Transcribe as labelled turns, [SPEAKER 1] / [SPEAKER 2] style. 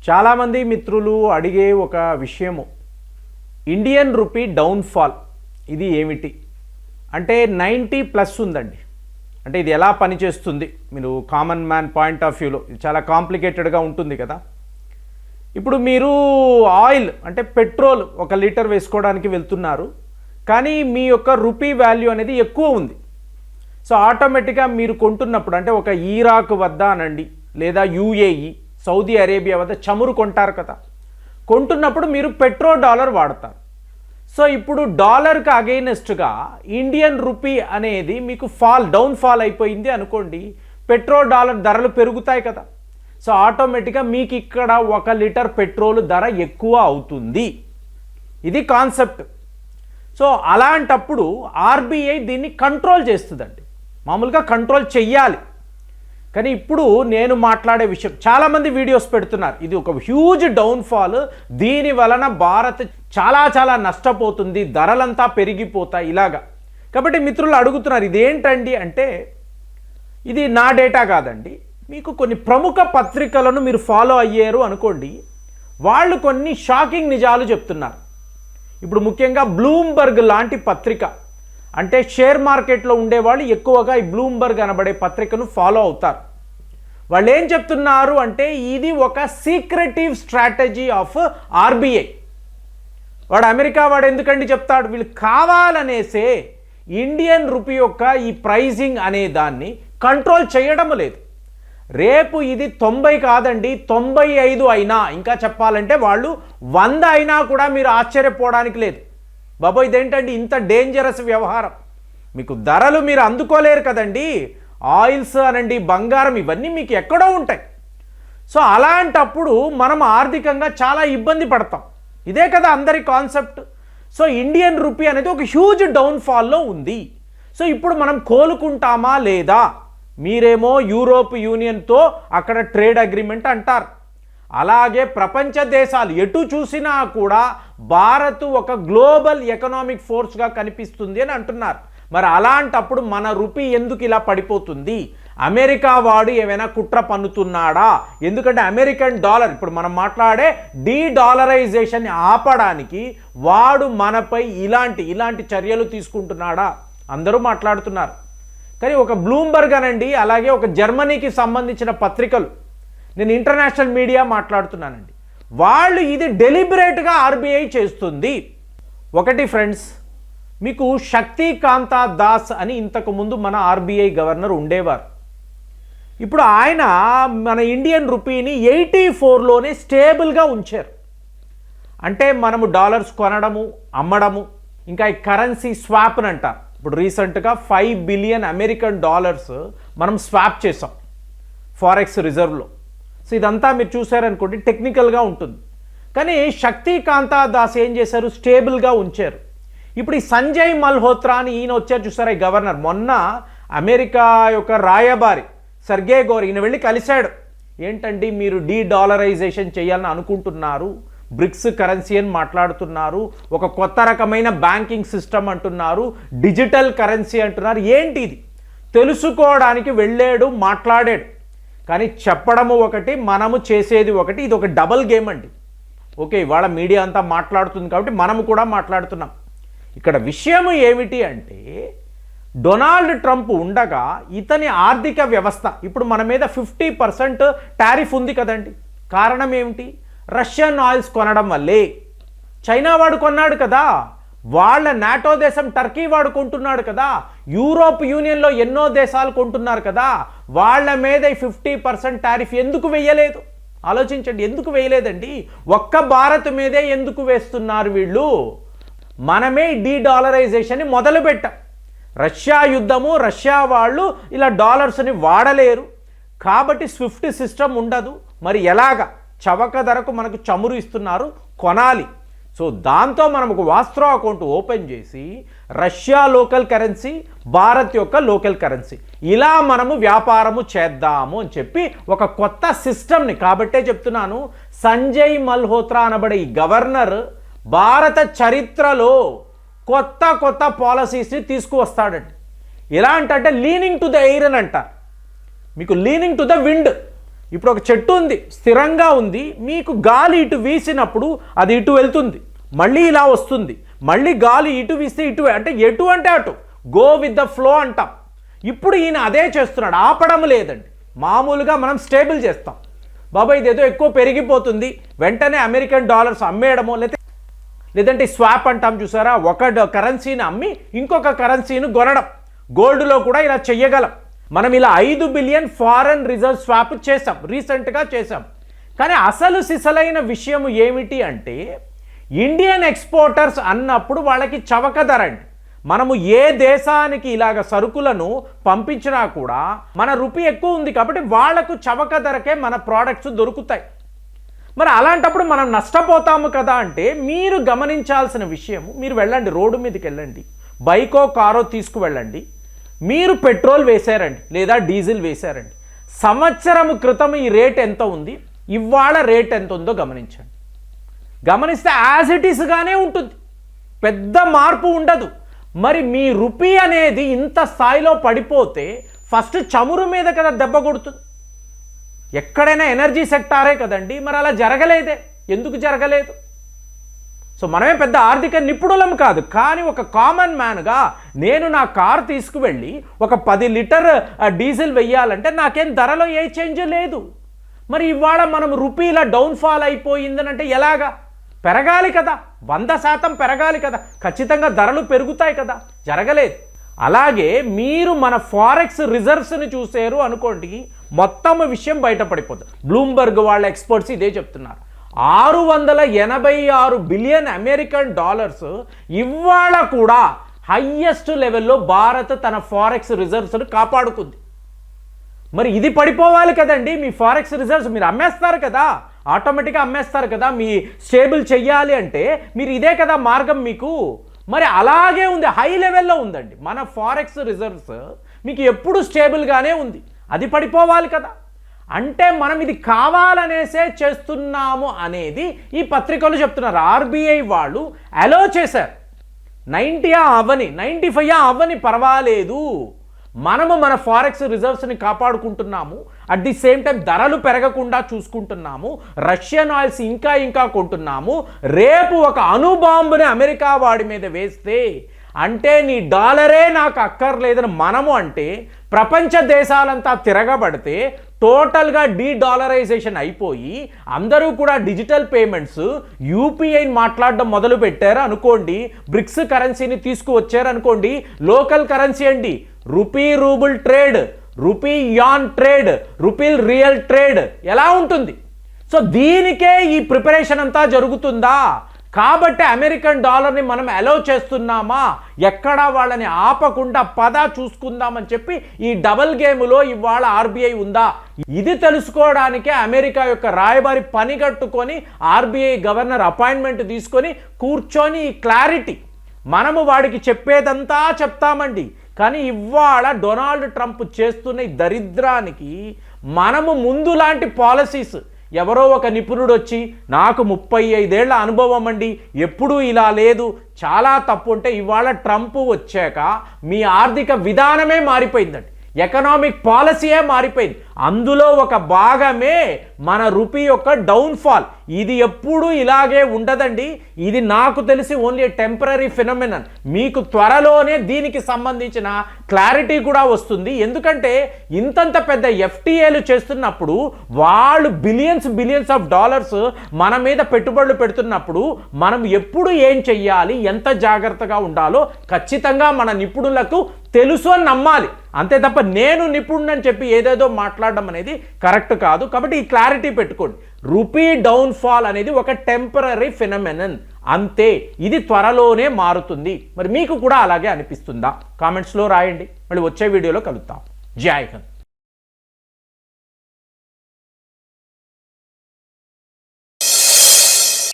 [SPEAKER 1] చాలామంది మిత్రులు అడిగే ఒక విషయము, ఇండియన్ రూపీ డౌన్ఫాల్ ఇది ఏమిటి అంటే 90+ ఉందండి. అంటే ఇది ఎలా పనిచేస్తుంది, మీరు కామన్ మ్యాన్ పాయింట్ ఆఫ్ వ్యూలో ఇది చాలా కాంప్లికేటెడ్గా ఉంటుంది కదా. ఇప్పుడు మీరు ఆయిల్ అంటే పెట్రోల్ 1 లీటర్ వేసుకోవడానికి వెళ్తున్నారు, కానీ మీ యొక్క రూపీ వాల్యూ అనేది ఎక్కువ ఉంది. సో ఆటోమేటిక్గా మీరు కొంటున్నప్పుడు అంటే ఒక ఇరాక్ వద్ద అనండి, లేదా యుఏఈ, సౌదీ అరేబియా వద్ద చమురు కొంటారు కదా, కొంటున్నప్పుడు మీరు పెట్రో డాలర్ వాడతారు. సో ఇప్పుడు డాలర్కి అగెయినెస్ట్గా ఇండియన్ రూపీ అనేది మీకు డౌన్ఫాల్ అయిపోయింది అనుకోండి, పెట్రో డాలర్ ధరలు పెరుగుతాయి కదా. సో ఆటోమేటిక్గా మీకు ఇక్కడ 1 లీటర్ పెట్రోల్ ధర ఎక్కువ అవుతుంది. ఇది కాన్సెప్ట్. సో అలాంటప్పుడు ఆర్బీఐ దీన్ని కంట్రోల్ చేస్తుందండి. మామూలుగా కంట్రోల్ చెయ్యాలి, కానీ ఇప్పుడు నేను మాట్లాడే విషయం చాలామంది వీడియోస్ పెడుతున్నారు, ఇది ఒక హ్యూజ్ డౌన్ఫాల్, దీని వలన భారత్ చాలా నష్టపోతుంది, ధరలంతా పెరిగిపోతాయి ఇలాగా. కాబట్టి మిత్రులు అడుగుతున్నారు ఇదేంటండి అంటే, ఇది నా డేటా కాదండి, మీకు కొన్ని ప్రముఖ పత్రికలను మీరు ఫాలో అయ్యారు అనుకోండి, వాళ్ళు కొన్ని షాకింగ్ నిజాలు చెప్తున్నారు. ఇప్పుడు ముఖ్యంగా బ్లూంబర్గ్ లాంటి పత్రిక, అంటే షేర్ మార్కెట్లో ఉండేవాళ్ళు ఎక్కువగా ఈ బ్లూంబర్గ్ అనబడే పత్రికను ఫాలో అవుతారు. వాళ్ళు ఏం చెప్తున్నారు అంటే, ఇది ఒక సీక్రెటివ్ స్ట్రాటజీ ఆఫ్ ఆర్బీఐ. వాడు అమెరికా వాడు ఎందుకండి చెప్తాడు, వీళ్ళు కావాలనేసే ఇండియన్ రూపీ యొక్క ఈ ప్రైజింగ్ అనే దాన్ని కంట్రోల్ చేయడం లేదు. రేపు ఇది 90 కాదండి, 95 అయినా, ఇంకా చెప్పాలంటే వాళ్ళు 100 అయినా కూడా మీరు ఆశ్చర్యపోవడానికి లేదు. బాబోయ్ ఇదేంటండి ఇంత డేంజరస్ వ్యవహారం, మీకు ధరలు మీరు అందుకోలేరు కదండి, ఆయిల్స్ అనండి, బంగారం ఇవన్నీ మీకు ఎక్కడో ఉంటాయి. సో అలాంటప్పుడు మనం ఆర్థికంగా చాలా ఇబ్బంది పడతాం. ఇదే కదా అందరి కాన్సెప్ట్. సో ఇండియన్ రూపీ అనేది ఒక హ్యూజ్ డౌన్ఫాల్లో ఉంది. సో ఇప్పుడు మనం కోలుకుంటామా లేదా, మీరేమో యూరోప్ యూనియన్తో అక్కడ ట్రేడ్ అగ్రిమెంట్ అంటారు, అలాగే ప్రపంచ దేశాలు ఎటు చూసినా కూడా భారత్ ఒక గ్లోబల్ ఎకనామిక్ ఫోర్స్గా కనిపిస్తుంది అని అంటున్నారు. మరి అలాంటప్పుడు మన రూపీ ఎందుకు ఇలా పడిపోతుంది? అమెరికా వాడు ఏమైనా కుట్ర పన్నుతున్నాడా? ఎందుకంటే అమెరికన్ డాలర్ ఇప్పుడు మనం మాట్లాడే డీడాలరైజేషన్ ఆపడానికి వాడు మనపై ఇలాంటి చర్యలు తీసుకుంటున్నాడా? అందరూ మాట్లాడుతున్నారు. కానీ ఒక బ్లూంబర్గ్ అనండి, అలాగే ఒక జర్మనీకి సంబంధించిన పత్రికలు, నేను ఇంటర్నేషనల్ మీడియా మాట్లాడుతున్నానండి, వాళ్ళు ఇది డెలిబరేట్గా ఆర్బీఐ చేస్తుంది. ఒకటి ఫ్రెండ్స్, మీకు శక్తికాంత దాస్ అని ఇంతకుముందు మన ఆర్బీఐ గవర్నర్ ఉండేవారు. ఇప్పుడు ఆయన మన ఇండియన్ రూపీని 84లోనే స్టేబుల్గా ఉంచారు. అంటే మనము డాలర్స్ కొనడము, అమ్మడము, ఇంకా ఈ కరెన్సీ స్వాప్ అని అంటారు. ఇప్పుడు రీసెంట్గా 5 బిలియన్ అమెరికన్ డాలర్స్ మనం స్వాప్ చేసాం ఫారెక్స్ రిజర్వ్లో. సో ఇదంతా మీరు చూసారనుకోండి, టెక్నికల్గా ఉంటుంది. కానీ శక్తికాంత దాస్ ఏం చేశారు, స్టేబుల్గా ఉంచారు. ఇప్పుడు ఈ సంజయ్ మల్హోత్రా అని ఈయన వచ్చారు చూసారా, ఈ గవర్నర్, మొన్న అమెరికా యొక్క రాయబారి సర్గే గోర్ ఈయన వెళ్ళి కలిశాడు. ఏంటండి మీరు డీడాలరైజేషన్ చేయాలని అనుకుంటున్నారు, బ్రిక్స్ కరెన్సీ అని మాట్లాడుతున్నారు, ఒక కొత్త రకమైన బ్యాంకింగ్ సిస్టమ్ అంటున్నారు, డిజిటల్ కరెన్సీ అంటున్నారు, ఏంటి ఇది తెలుసుకోవడానికి వెళ్ళాడు, మాట్లాడాడు. కానీ చెప్పడము ఒకటి, మనము చేసేది ఒకటి, ఇది ఒక డబల్ గేమ్ అండి. ఓకే, ఇవాళ మీడియా అంతా మాట్లాడుతుంది కాబట్టి మనము కూడా మాట్లాడుతున్నాం. ఇక్కడ విషయం ఏమిటి అంటే, డొనాల్డ్ ట్రంప్ ఉండగా ఇతని ఆర్థిక వ్యవస్థ ఇప్పుడు మన మీద 50% టారిఫ్ ఉంది కదండి. కారణం ఏమిటి? రష్యన్ ఆయిల్స్ కొనడం వల్లే. చైనా వాడు కొన్నాడు కదా, వాళ్ళ నాటో దేశం టర్కీ వాడు కొంటున్నాడు కదా, యూరోప్ యూనియన్లో ఎన్నో దేశాలు కొంటున్నారు కదా, వాళ్ళ మీద 50% టారిఫ్ ఎందుకు వేయలేదు? ఆలోచించండి, ఎందుకు వేయలేదండి? ఒక్క భారత్ మీదే ఎందుకు వేస్తున్నారు వీళ్ళు? మనమే డీడాలరైజేషన్ని మొదలుపెట్టాం. రష్యా యుద్ధము, రష్యా వాళ్ళు ఇలా డాలర్స్ని వాడలేరు కాబట్టి స్విఫ్ట్ సిస్టమ్ ఉండదు. మరి ఎలాగా? చవక ధరకు మనకు చమురు ఇస్తున్నారు, కొనాలి. సో దాంతో మనం ఒక వాస్ట్రో అకౌంట్ ఓపెన్ చేసి రష్యా లోకల్ కరెన్సీ, భారత్ యొక్క లోకల్ కరెన్సీ, ఇలా మనము వ్యాపారము చేద్దాము అని చెప్పి ఒక కొత్త సిస్టమ్ని, కాబట్టే చెప్తున్నాను సంజయ్ మల్హోత్రా అనబడే ఈ గవర్నర్ భారత చరిత్రలో కొత్త పాలసీస్ని తీసుకువస్తాడండి. ఎలా అంటే లీనింగ్ టు ద ఎయిర్ అని అంటారు, మీకు లీనింగ్ టు ద విండ్. ఇప్పుడు ఒక చెట్టు ఉంది, స్థిరంగా ఉంది, మీకు గాలి ఇటు వీసినప్పుడు అది ఇటు వెళ్తుంది, మళ్ళీ ఇలా వస్తుంది, మళ్ళీ గాలి ఇటు వీస్తే ఇటు, అంటే ఎటు అంటే అటు, గో విత్ ద ఫ్లో అంటాం. ఇప్పుడు ఈయన అదే చేస్తున్నాడు, ఆపడం లేదండి. మామూలుగా మనం స్టేబుల్ చేస్తాం, బాబా ఇదేదో ఎక్కువ పెరిగిపోతుంది, వెంటనే అమెరికన్ డాలర్స్ అమ్మేయడమో లేదంటే స్వాప్ అంటాం చూసారా, ఒక కరెన్సీని అమ్మి ఇంకొక కరెన్సీని కొనడం. గోల్డ్లో కూడా ఇలా చెయ్యగలం. మనం ఇలా 5 బిలియన్ ఫారెన్ రిజర్వ్ స్వాప్ చేసాం, రీసెంట్గా చేసాం. కానీ అసలు సిసలైన విషయం ఏమిటి అంటే, ఇండియన్ ఎక్స్పోర్టర్స్ అన్నప్పుడు వాళ్ళకి చవక ధర అండి. మనము ఏ దేశానికి ఇలాగ సరుకులను పంపించినా కూడా మన రూపీ ఎక్కువ ఉంది కాబట్టి వాళ్లకు చవక ధరకే మన ప్రోడక్ట్స్ దొరుకుతాయి. మరి అలాంటప్పుడు మనం నష్టపోతాము కదా అంటే, మీరు గమనించాల్సిన విషయం, మీరు వెళ్ళండి, రోడ్డు మీదకి వెళ్ళండి, బైకో కారో తీసుకువెళ్ళండి, మీరు పెట్రోల్ వేశారండి లేదా డీజిల్ వేశారండి, సంవత్సరం క్రితం ఈ రేట్ ఎంత ఉంది, ఇవాళ రేట్ ఎంత ఉందో గమనించండి. గమనిస్తే యాజ్ ఇట్ ఈస్గానే ఉంటుంది, పెద్ద మార్పు ఉండదు. మరి మీ రూపీ అనేది ఇంత స్థాయిలో పడిపోతే ఫస్ట్ చమురు మీద కదా దెబ్బ కొడుతుంది. ఎక్కడైనా ఎనర్జీ సెక్టారే కదండి, మరి అలా జరగలేదే, ఎందుకు జరగలేదు? సో మనమే పెద్ద ఆర్థిక నిపుణులం కాదు, కానీ ఒక కామన్ మ్యాన్గా నేను నా కారు తీసుకువెళ్ళి ఒక 10 లీటర్ డీజిల్ వెయ్యాలంటే నాకేం ధరలో ఏ చేంజ్ లేదు. మరి ఇవాళ మనం రూపీలా డౌన్ఫాల్ అయిపోయిందనంటే ఎలాగా? పెరగాలి కదా, 100% పెరగాలి కదా, ఖచ్చితంగా ధరలు పెరుగుతాయి కదా, జరగలేదు. అలాగే మీరు మన ఫారెక్స్ రిజర్వ్స్ని చూసారు అనుకోండి, మొత్తం విషయం బయటపడిపోతుంది. బ్లూంబర్గ్ వాళ్ళ ఎక్స్పర్ట్స్ ఇదే చెప్తున్నారు. 686 బిలియన్ అమెరికన్ డాలర్స్ ఇవాళ కూడా హైయెస్ట్ లెవెల్లో భారత్ తన ఫారెక్స్ రిజర్వ్స్ను కాపాడుకుంది. మరి ఇది పడిపోవాలి కదండి మీ ఫారెక్స్ రిజర్వ్స్. మీరు అమ్మేస్తారు కదా, ఆటోమేటిక్గా అమ్మేస్తారు కదా, మీ స్టేబుల్ చెయ్యాలి అంటే మీరు ఇదే కదా మార్గం మీకు. మరి అలాగే ఉంది, హై లెవెల్లో ఉందండి మన ఫారెక్స్ రిజర్వ్స్, మీకు ఎప్పుడు స్టేబుల్గానే ఉంది, అది పడిపోవాలి కదా. అంటే మనం ఇది కావాలనేసే చేస్తున్నాము అనేది ఈ పత్రికలు చెప్తున్నారు. ఆర్బీఐ వాళ్ళు అలో చేశారు, 90 అవ్వని 95 అవ్వని పర్వాలేదు, మనము మన ఫారెక్స్ రిజర్వ్స్ని కాపాడుకుంటున్నాము, అట్ ది సేమ్ టైం ధరలు పెరగకుండా చూసుకుంటున్నాము, రష్యన్ ఆయిల్స్ ఇంకా కొంటున్నాము. రేపు ఒక అణుబాంబుని అమెరికా వాడి మీద వేస్తే అంటే నీ డాలరే నాకు అక్కర్లేదని మనము అంటే, ప్రపంచ దేశాలంతా తిరగబడితే టోటల్గా డీడాలరైజేషన్ అయిపోయి అందరూ కూడా డిజిటల్ పేమెంట్స్ యూపీఐని మాట్లాడడం మొదలు పెట్టారు అనుకోండి, బ్రిక్స్ కరెన్సీని తీసుకువచ్చారు అనుకోండి, లోకల్ కరెన్సీ అండి, rupee rouble trade, rupee yuan trade, రూపీల్ రియల్ ట్రేడ్ ఎలా ఉంటుంది? సో దీనికే ఈ ప్రిపరేషన్ అంతా జరుగుతుందా? కాబట్టి అమెరికన్ డాలర్ని మనం అలౌ చేస్తున్నామా, ఎక్కడా వాళ్ళని ఆపకుండా పద చూసుకుందామని చెప్పి ఈ డబల్ గేమ్లో ఇవాళ ఆర్బీఐ ఉందా? ఇది తెలుసుకోవడానికే అమెరికా యొక్క రాయబారి పనిగట్టుకొని ఆర్బీఐ గవర్నర్ అపాయింట్మెంట్ తీసుకొని కూర్చొని ఈ క్లారిటీ మనము వాడికి చెప్పేదంతా చెప్తామండి. కానీ ఇవాళ డొనాల్డ్ ట్రంప్ చేస్తున్న ఈ దరిద్రానికి మనము ముందు లాంటి పాలసీస్, ఎవరో ఒక నిపుణుడు వచ్చి నాకు 35 ఏళ్ల అనుభవం అండి, ఎప్పుడూ ఇలా లేదు, చాలా తప్పు అంటే ఇవాళ ట్రంప్ వచ్చాక మీ ఆర్థిక విధానమే మారిపోయిందండి, ఎకనామిక్ పాలసీయే మారిపోయింది. అందులో ఒక భాగమే మన రూపీ యొక్క డౌన్ఫాల్. ఇది ఎప్పుడూ ఇలాగే ఉండదండి, ఇది నాకు తెలిసి ఓన్లీ టెంపరీ ఫినామినన్. మీకు త్వరలోనే దీనికి సంబంధించిన క్లారిటీ కూడా వస్తుంది. ఎందుకంటే ఇంతంత పెద్ద ఎఫ్టీఏలు చేస్తున్నప్పుడు వాళ్ళు బిలియన్స్ ఆఫ్ డాలర్స్ మన మీద పెట్టుబడులు పెడుతున్నప్పుడు మనం ఎప్పుడు ఏం చెయ్యాలి, ఎంత జాగ్రత్తగా ఉండాలో ఖచ్చితంగా మన నిపుణులకు తెలుసు అని నమ్మాలి. అంతే తప్ప నేను నిపుణుడని చెప్పి ఏదేదో మాట్లాడడం అనేది కరెక్ట్ కాదు. కాబట్టి ఈ క్లారిటీ పెట్టుకోండి, రూపీ డౌన్ఫాల్ అనేది ఒక టెంపరీ ఫినామినన్ అంతే, ఇది త్వరలోనే మారుతుంది. మరి మీకు కూడా అలాగే అనిపిస్తుందా? కామెంట్స్లో రాయండి. మళ్ళీ వచ్చే వీడియోలో కలుద్దాం. జై హింద్.